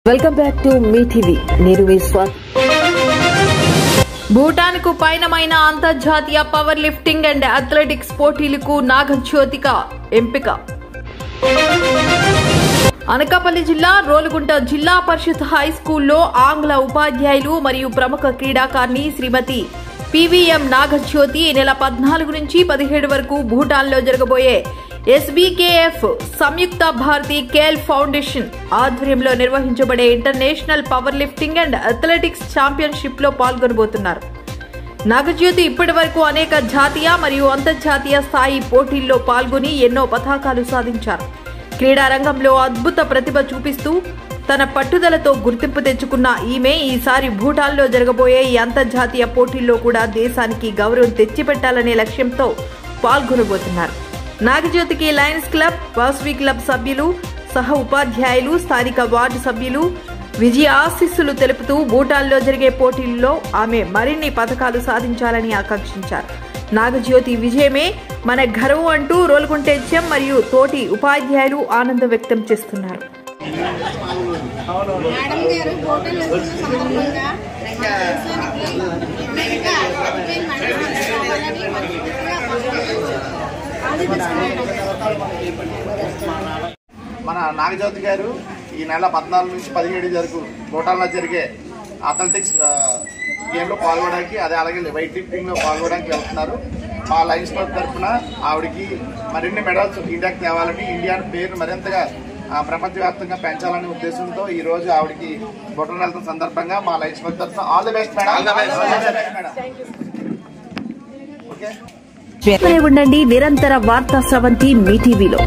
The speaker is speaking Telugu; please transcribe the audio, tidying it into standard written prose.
Welcome back to me TV. నేను మీ స్వాతి. భూటాన్ కు పయనమైన అంతర్జాతీయ పవర్ లిఫ్టింగ్ అండ్ అథ్లెటిక్స్ పోటీలకు నాగజ్యోతిక ఎంపిక. అనకాపల్లి జిల్లా రోలుగుంట జిల్లా పరిషత్ హై స్కూల్లో ఆంగ్ల ఉపాధ్యాయులు మరియు ప్రముఖ క్రీడాకారిణి శ్రీమతి పివిఎం నాగజ్యోతి ఈ నెల 14 నుంచి 17 వరకు భూటాన్ లో జరగబోయే SBKF సంయుక్త భారతి ఖేల్ ఫౌండేషన్ ఆధ్వర్యంలో నిర్వహించబడే international power lifting and athletics championship లో పాల్గొనబోతున్నారు. నాగజ్యోతి ఇప్పటి వరకు అనేక జాతీయ మరియు అంతర్జాతీయ స్థాయి పోటీల్లో పాల్గొని ఎన్నో పతకాలు సాధించారు. క్రీడా రంగంలో అద్భుత ప్రతిభ చూపిస్తూ తన పట్టుదలతో గుర్తింపు తెచ్చుకున్న ఈమె ఈసారి భూటాన్లో జరగబోయే ఈ అంతర్జాతీయ పోటీల్లో కూడా దేశానికి గౌరవం తెచ్చిపెట్టాలనే లక్ష్యంతో పాల్గొనబోతున్నారు. నాగజ్యోతికి లయన్స్ క్లబ్, వాసవి క్లబ్ సభ్యులు, సహ ఉపాధ్యాయులు, స్థానిక వార్డు సభ్యులు విజయ ఆశీస్సులు తెలుపుతూ భూటాన్లో జరిగే పోటీల్లో ఆమె మరిన్ని పతకాలు సాధించాలని ఆకాంక్షించారు. నాగజ్యోతి విజయమే మన గర్వం అంటూ రోల్గుంట హెచ్ఎం మరియు తోటి ఉపాధ్యాయులు ఆనందం వ్యక్తం చేస్తున్నారు. మన నాగజ్యోతి గారు ఈ నెల 14 నుంచి 17 వరకు భూటాన్లో జరిగే అథ్లెటిక్స్ గేమ్లో పాల్గొనడానికి, అలాగే వెయిట్ లిఫ్టింగ్లో పాల్గొనడానికి వెళ్తున్నారు. మా లయన్స్ క్లబ్ తరఫున ఆవిడకి మరిన్ని మెడల్స్ ఇండియాకి తేవాలని, ఇండియా పేరు మరింతగా ప్రపంచవ్యాప్తంగా పెంచాలనే ఉద్దేశంతో ఈ రోజు ఆవిడకి భూటాన్ వెళ్తున్న సందర్భంగా మా లయన్స్ క్లబ్ తరఫున ఆల్ ది బెస్ట్ మేడం. ఉండండి నిరంతర వార్తా స్రవంతి మీ టీవీలో.